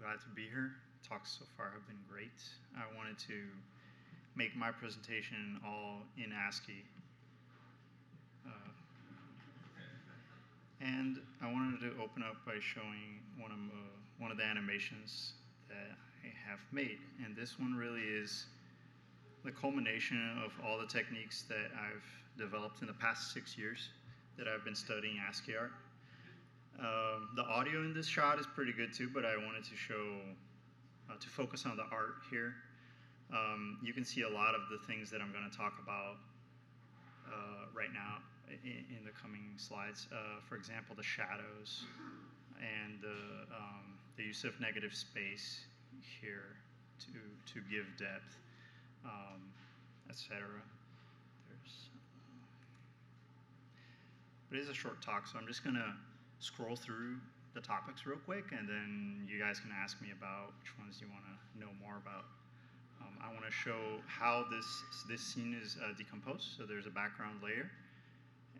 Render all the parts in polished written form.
glad to be here. Talks so far have been great. I wanted to make my presentation all in ASCII. Uh, and I wanted to open up by showing one of the animations that I have made. And this one really is the culmination of all the techniques that I've developed in the past 6 years that I've been studying ASCII art. The audio in this shot is pretty good too, but I wanted to show, to focus on the art here. You can see a lot of the things that I'm going to talk about right now in the coming slides. For example, the shadows and the use of negative space here to give depth, etc. But it is a short talk, so I'm just going to scroll through the topics real quick, and then you guys can ask me about which ones you want to know more about. I want to show how this scene is decomposed. So there's a background layer,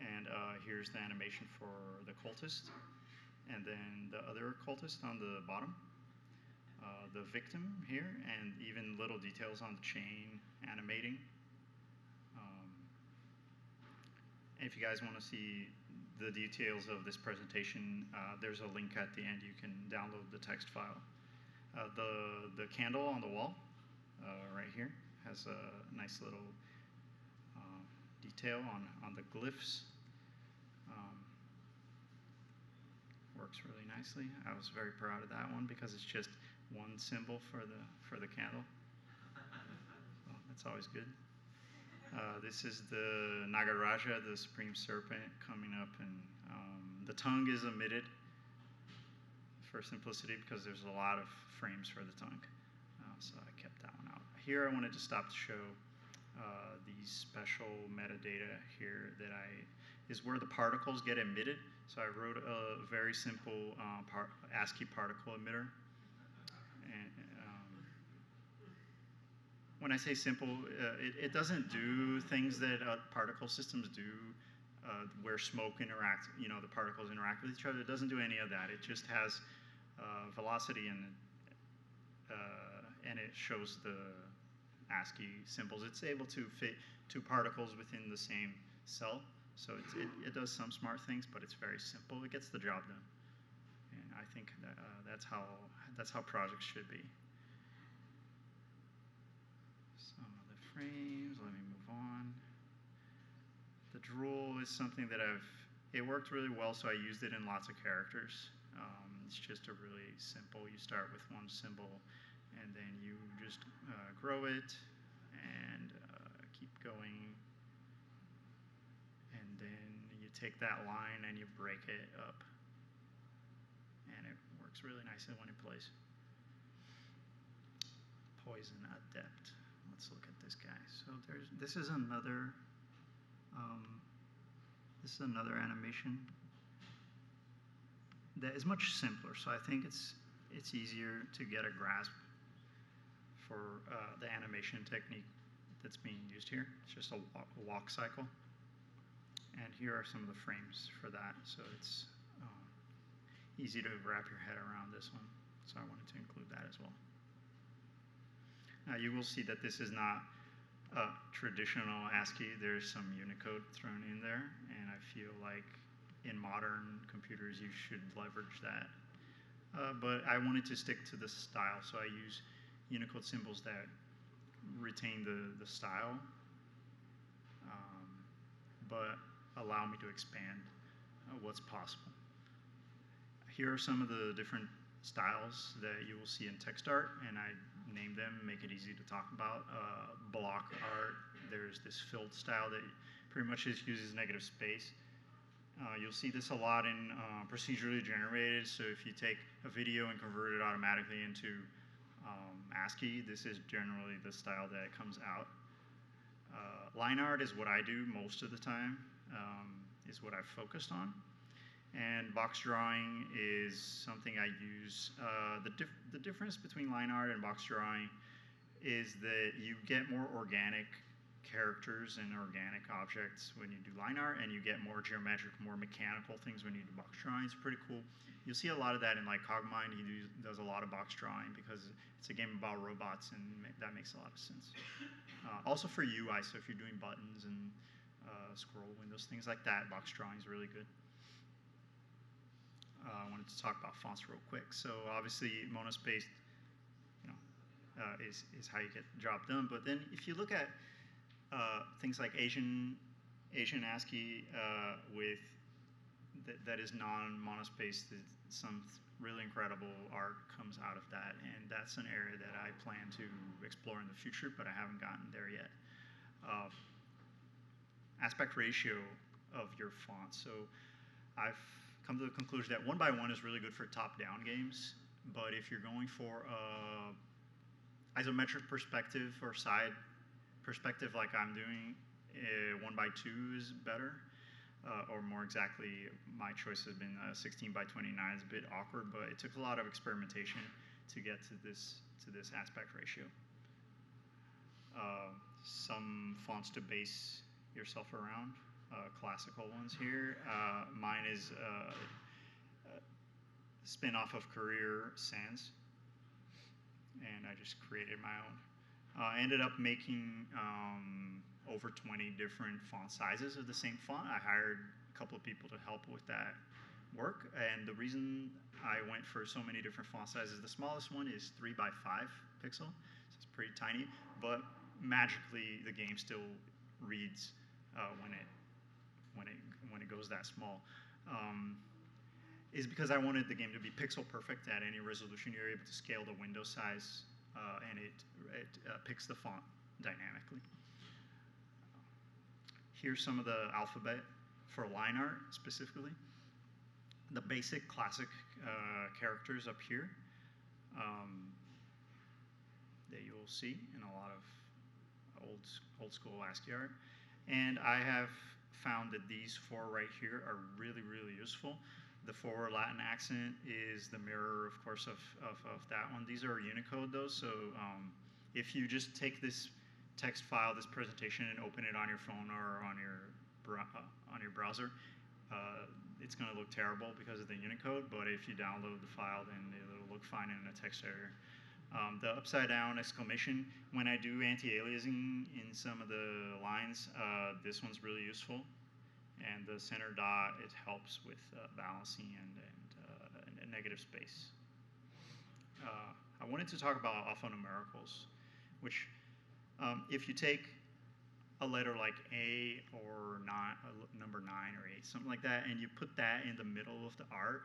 and here's the animation for the cultist, and then the other cultist on the bottom, the victim here, and even little details on the chain animating. And if you guys want to see the details of this presentation, there's a link at the end. You can download the text file. The candle on the wall right here has a nice little detail on the glyphs. Works really nicely. I was very proud of that one because it's just one symbol for the candle. So that's always good. This is the Nagaraja, the Supreme Serpent, coming up, and the tongue is omitted for simplicity because there's a lot of frames for the tongue, so I kept that one out. Here I wanted to stop to show these special metadata here that is where the particles get emitted. So I wrote a very simple ASCII particle emitter. And when I say simple, it doesn't do things that particle systems do, where smoke interacts, the particles interact with each other. It doesn't do any of that. It just has velocity and it shows the ASCII symbols. It's able to fit two particles within the same cell. So it does some smart things, but it's very simple. It gets the job done. And I think that's how projects should be. Some of the frames, let me move on. The drool is something that it worked really well, so I used it in lots of characters. It's just a really simple, you start with one symbol, and then you just grow it, and keep going. And then you take that line and you break it up. And it works really nicely when it plays. Poison Adept. Let's look at this guy. So this is another animation that is much simpler. So I think it's easier to get a grasp for the animation technique that's being used here. It's just a walk cycle. And here are some of the frames for that. So it's easy to wrap your head around this one. So I wanted to include that as well. Now you will see that this is not traditional ASCII. There's some Unicode thrown in there, and I feel like in modern computers you should leverage that. But I wanted to stick to the style, so I use Unicode symbols that retain the style, but allow me to expand what's possible. Here are some of the different styles that you will see in text art, and I name them, make it easy to talk about. Block art, there's this filled style that pretty much just uses negative space. You'll see this a lot in procedurally generated, so if you take a video and convert it automatically into ASCII, this is generally the style that comes out. Line art is what I do most of the time, is what I've focused on. And box drawing is something I use. The difference between line art and box drawing is that you get more organic characters and organic objects when you do line art, and you get more geometric, more mechanical things when you do box drawing. It's pretty cool. You'll see a lot of that in like Cogmind. He does a lot of box drawing because it's a game about robots, and that makes a lot of sense. Also for UI, so if you're doing buttons and scroll windows, things like that, box drawing is really good. I wanted to talk about fonts real quick. So obviously monospaced, is how you get the job done. But then if you look at things like Asian ASCII with that is non-monospaced, some really incredible art comes out of that, and that's an area that I plan to explore in the future, but I haven't gotten there yet. Aspect ratio of your font. So I've come to the conclusion that 1:1 is really good for top-down games, but if you're going for isometric perspective or side perspective like I'm doing, 1:2 is better. Or more exactly, my choice has been 16:29. It's a bit awkward, but it took a lot of experimentation to get to this aspect ratio. Some fonts to base yourself around, classical ones here. Mine is a spin-off of Courier Sans, and I just created my own. I ended up making over 20 different font sizes of the same font. I hired a couple of people to help with that work, and the reason I went for so many different font sizes, the smallest one is 3x5 pixel, so it's pretty tiny, but magically the game still reads when it goes that small. Is because I wanted the game to be pixel perfect at any resolution. You're able to scale the window size, and it picks the font dynamically. Here's some of the alphabet for line art specifically. The basic classic characters up here that you will see in a lot of old school ASCII art. And I have found that these four right here are really, really useful. The forward Latin accent is the mirror, of course, of that one. These are Unicode, though, so if you just take this text file, this presentation, and open it on your phone or on your browser, it's going to look terrible because of the Unicode, but if you download the file, then it'll look fine in a text editor. The upside down exclamation, when I do anti-aliasing in some of the lines, this one's really useful. And the center dot, it helps with balancing and negative space. I wanted to talk about alphanumericals, which if you take a letter like A or number 9 or 8, something like that, and you put that in the middle of the art,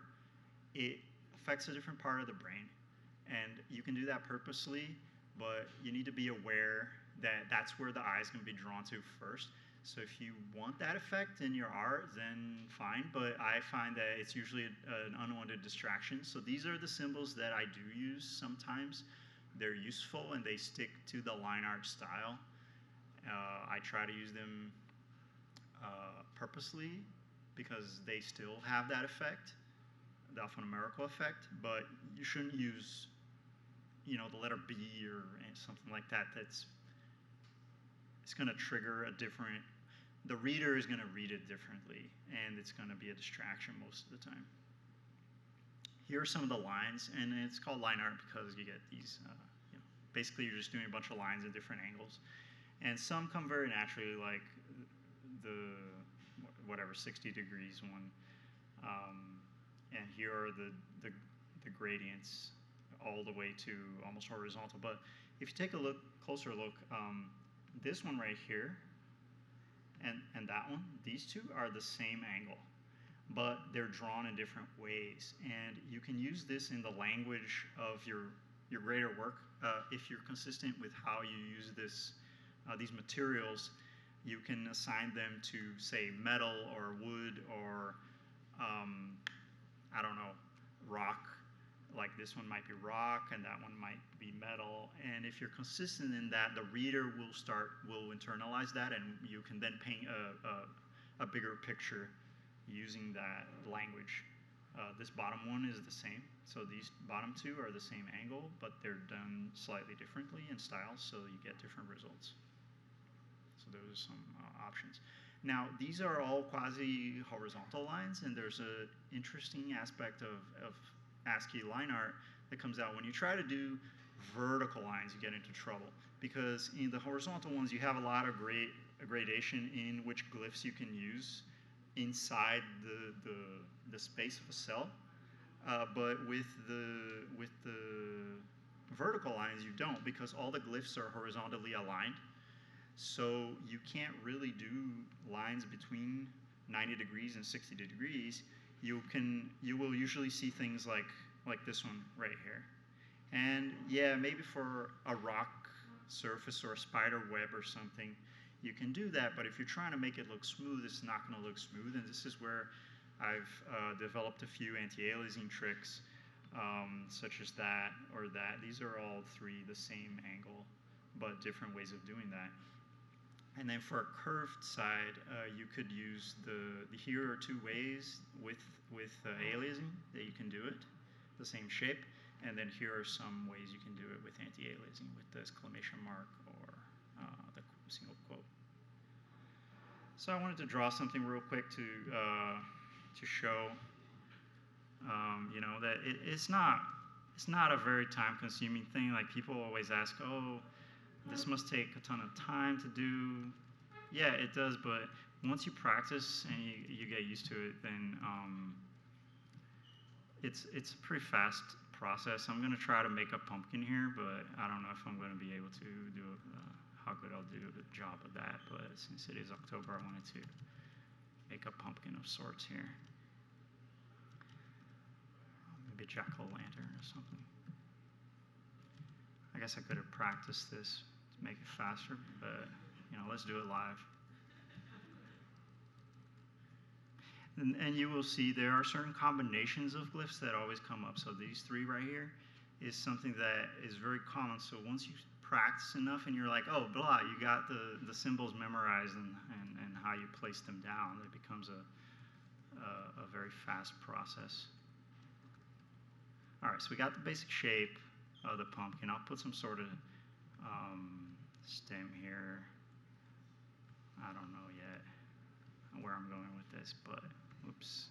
it affects a different part of the brain. And you can do that purposely, but you need to be aware that that's where the eye is going to be drawn to first. So if you want that effect in your art, then fine, but I find that it's usually an unwanted distraction. So these are the symbols that I do use sometimes. They're useful and they stick to the line art style. I try to use them purposely because they still have that effect, the alphanumerical effect, but you shouldn't use, the letter B or something like that. It's going to trigger the reader is going to read it differently, and it's going to be a distraction most of the time. Here are some of the lines, and it's called line art because you get these, basically you're just doing a bunch of lines at different angles. And some come very naturally, like the, 60 degrees one. And here are the gradients all the way to almost horizontal. But if you take a closer look, this one right here and that one, these two are the same angle, but they're drawn in different ways. And you can use this in the language of your greater work. If you're consistent with how you use these materials, you can assign them to, say, metal or wood or, I don't know, rock. Like this one might be rock and that one might be metal. And if you're consistent in that, the reader will internalize that, and you can then paint a bigger picture using that language. This bottom one is the same. So these bottom two are the same angle, but they're done slightly differently in style, so you get different results. So those are some options. Now, these are all quasi-horizontal lines, and there's an interesting aspect of ASCII line art that comes out. When you try to do vertical lines, you get into trouble, because in the horizontal ones, you have a lot of gradation in which glyphs you can use inside the space of a cell. But with the vertical lines, you don't, because all the glyphs are horizontally aligned. So you can't really do lines between 90 degrees and 60 degrees. You will usually see things like this one right here. And yeah, maybe for a rock surface or a spider web or something, you can do that. But if you're trying to make it look smooth, it's not going to look smooth. And this is where I've developed a few anti-aliasing tricks, such as that or that. These are all three the same angle, but different ways of doing that. And then for a curved side, you could use here are two ways with aliasing that you can do it, the same shape. And then here are some ways you can do it with anti-aliasing, with the exclamation mark or the single quote. So I wanted to draw something real quick to show, that it's not a very time-consuming thing. Like, people always ask, oh, this must take a ton of time to do. Yeah, it does, but once you practice and you get used to it, then it's a pretty fast process. I'm going to try to make a pumpkin here, but I don't know if I'm going to be able to do how good I'll do a job of that. But since it is October, I wanted to make a pumpkin of sorts here. Maybe a jack-o'-lantern or something. I guess I could have practiced this to make it faster, but let's do it live. And you will see there are certain combinations of glyphs that always come up. So these three right here is something that is very common. So once you practice enough and you're like, oh, blah, you got the symbols memorized and how you place them down, it becomes a very fast process. All right, so we got the basic shape of the pumpkin. I'll put some sort of stem here. I don't know yet where I'm going with this, but oops,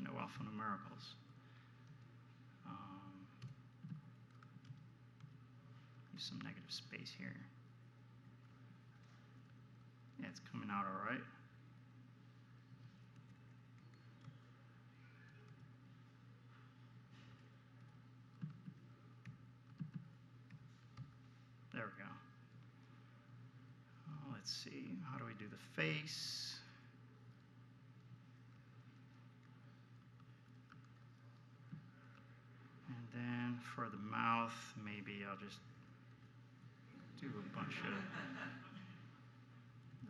alphanumericals. Use some negative space here. Yeah, it's coming out all right. There we go. Let's see, how do we do the face? And then for the mouth, maybe I'll just do a bunch of,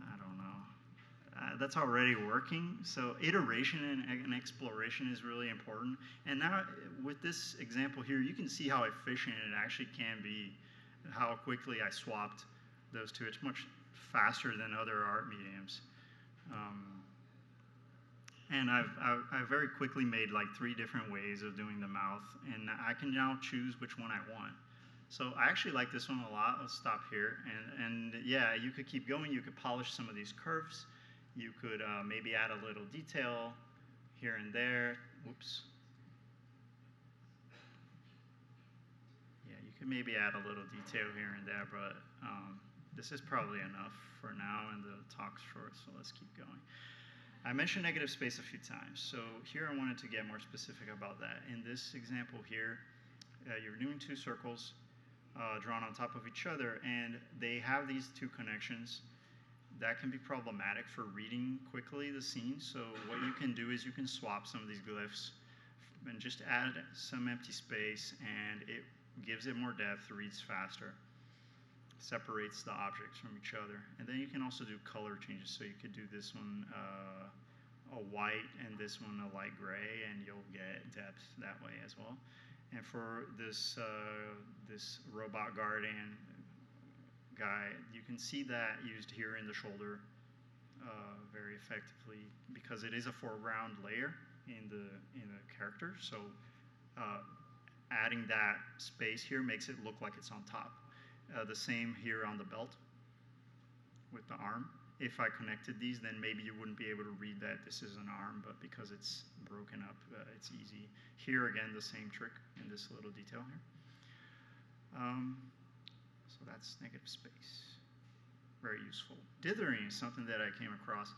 I don't know. That's already working. So iteration and exploration is really important. And now with this example here, you can see how efficient it actually can be, how quickly I swapped those two. It's much faster than other art mediums. And I've very quickly made like 3 different ways of doing the mouth, and I can now choose which one I want. So I actually like this one a lot. Let's stop here. And yeah, you could keep going. You could polish some of these curves. You could maybe add a little detail here and there. Whoops. Yeah, you could maybe add a little detail here and there, but this is probably enough for now, and the talk's short, so let's keep going. I mentioned negative space a few times, so here I wanted to get more specific about that. In this example here, you're doing 2 circles drawn on top of each other, and they have these 2 connections. That can be problematic for reading quickly the scene, so what you can do is you can swap some of these glyphs and just add some empty space, and it gives it more depth, reads faster, separates the objects from each other. And then you can also do color changes, so you could do this one a white and this one a light gray, and you'll get depth that way as well. And for this this robot guardian guy, you can see that used here in the shoulder very effectively, because it is a foreground layer in the character. So adding that space here makes it look like it's on top. The same here on the belt with the arm. if I connected these, then maybe you wouldn't be able to read that this is an arm, but because it's broken up, it's easy. Here again, the same trick in this little detail here. So that's negative space. Very useful. Dithering is something that I came across.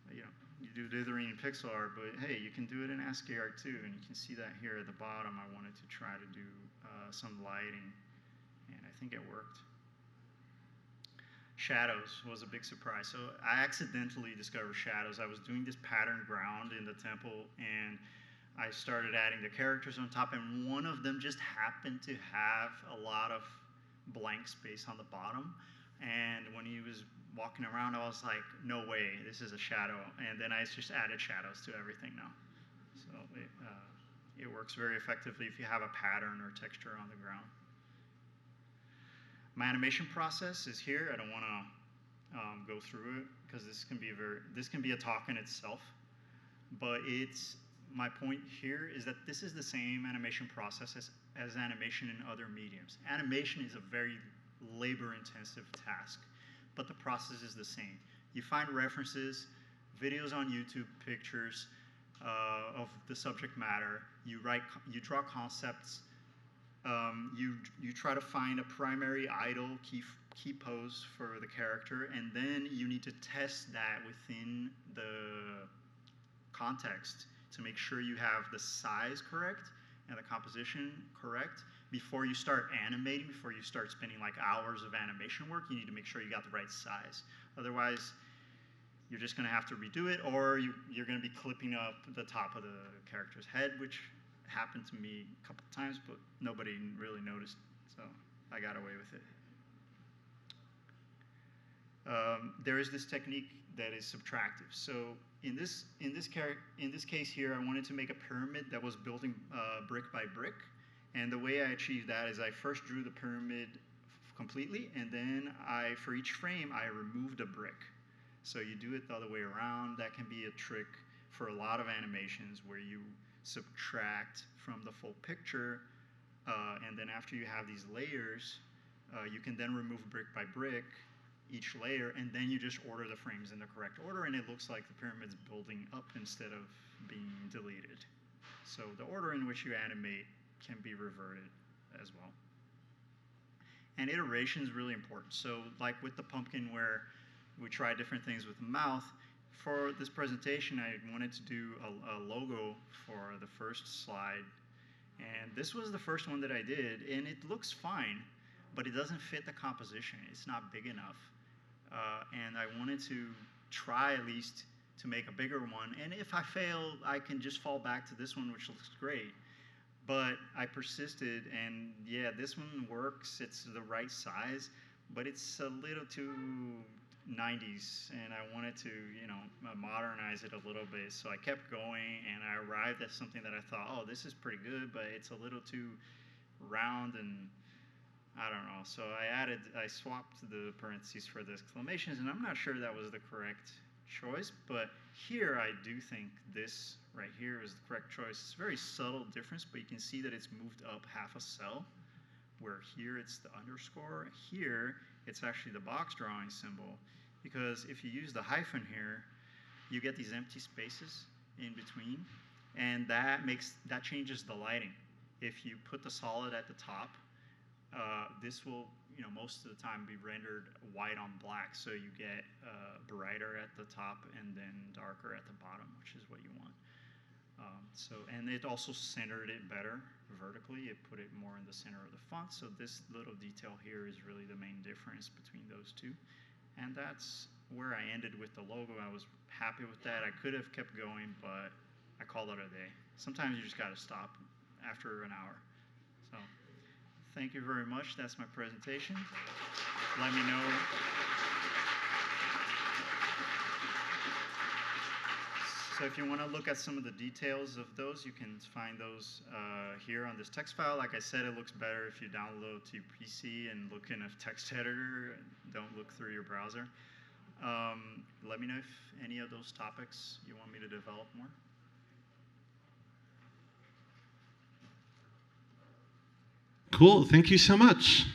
You know, you do dithering in pixel art, but hey, you can do it in ASCII art too, and you can see that here at the bottom. I wanted to try to do some lighting, and I think it worked. Shadows was a big surprise. So I accidentally discovered shadows. I was doing this pattern ground in the temple, and I started adding the characters on top, and one of them just happened to have a lot of blank space on the bottom. And when he was walking around, I was like, no way, this is a shadow. And then I just added shadows to everything now. So it works very effectively if you have a pattern or texture on the ground. My animation process is here. I don't want to go through it because this can be a talk in itself. But my point here is that this is the same animation process as animation in other mediums. Animation is a very labor-intensive task, but the process is the same. You find references, videos on YouTube, pictures of the subject matter. You draw concepts. You try to find a primary idol, key pose for the character, and then you need to test that within the context to make sure you have the size correct and the composition correct. Before you start animating, before you start spending like hours of animation work, you need to make sure you got the right size. Otherwise, you're just going to have to redo it, or you're going to be clipping up the top of the character's head, which happened to me a couple of times, but nobody really noticed, so I got away with it. There is this technique that is subtractive. So in this case here, I wanted to make a pyramid that was building brick by brick, and the way I achieved that is I first drew the pyramid completely, and then for each frame, I removed a brick. So you do it the other way around. That can be a trick for a lot of animations where you subtract from the full picture, and then after you have these layers, you can then remove brick by brick each layer, and then you just order the frames in the correct order, and it looks like the pyramid's building up instead of being deleted. So the order in which you animate can be reverted as well. And iteration is really important. So like with the pumpkin where we try different things with the mouth, for this presentation, I wanted to do a logo for the first slide. And this was the first one that I did, and it looks fine, but it doesn't fit the composition. It's not big enough. And I wanted to try at least to make a bigger one. And if I fail, I can just fall back to this one, which looks great. But I persisted, and yeah, this one works. It's the right size, but it's a little too 90s, and I wanted to, modernize it a little bit. So I kept going, and I arrived at something that I thought, oh, this is pretty good, but it's a little too round, and I don't know. So I swapped the parentheses for the exclamations, and I'm not sure that was the correct choice, but here I do think this right here is the correct choice. It's a very subtle difference, but you can see that it's moved up half a cell, where here it's the underscore. Here, it's actually the box drawing symbol, because if you use the hyphen here, you get these empty spaces in between, and that changes the lighting. If you put the solid at the top, this will, most of the time be rendered white on black, so you get brighter at the top and then darker at the bottom, which is what you want. And it also centered it better vertically. It put it more in the center of the font. So this little detail here is really the main difference between those two. And that's where I ended with the logo. I was happy with that. I could have kept going, but I called it a day. Sometimes you just got to stop after an hour. So thank you very much. That's my presentation. Let me know. So if you want to look at some of the details of those, you can find those here on this text file. Like I said, it looks better if you download to your PC and look in a text editor. Don't look through your browser. Let me know if any of those topics you want me to develop more. Cool. Thank you so much.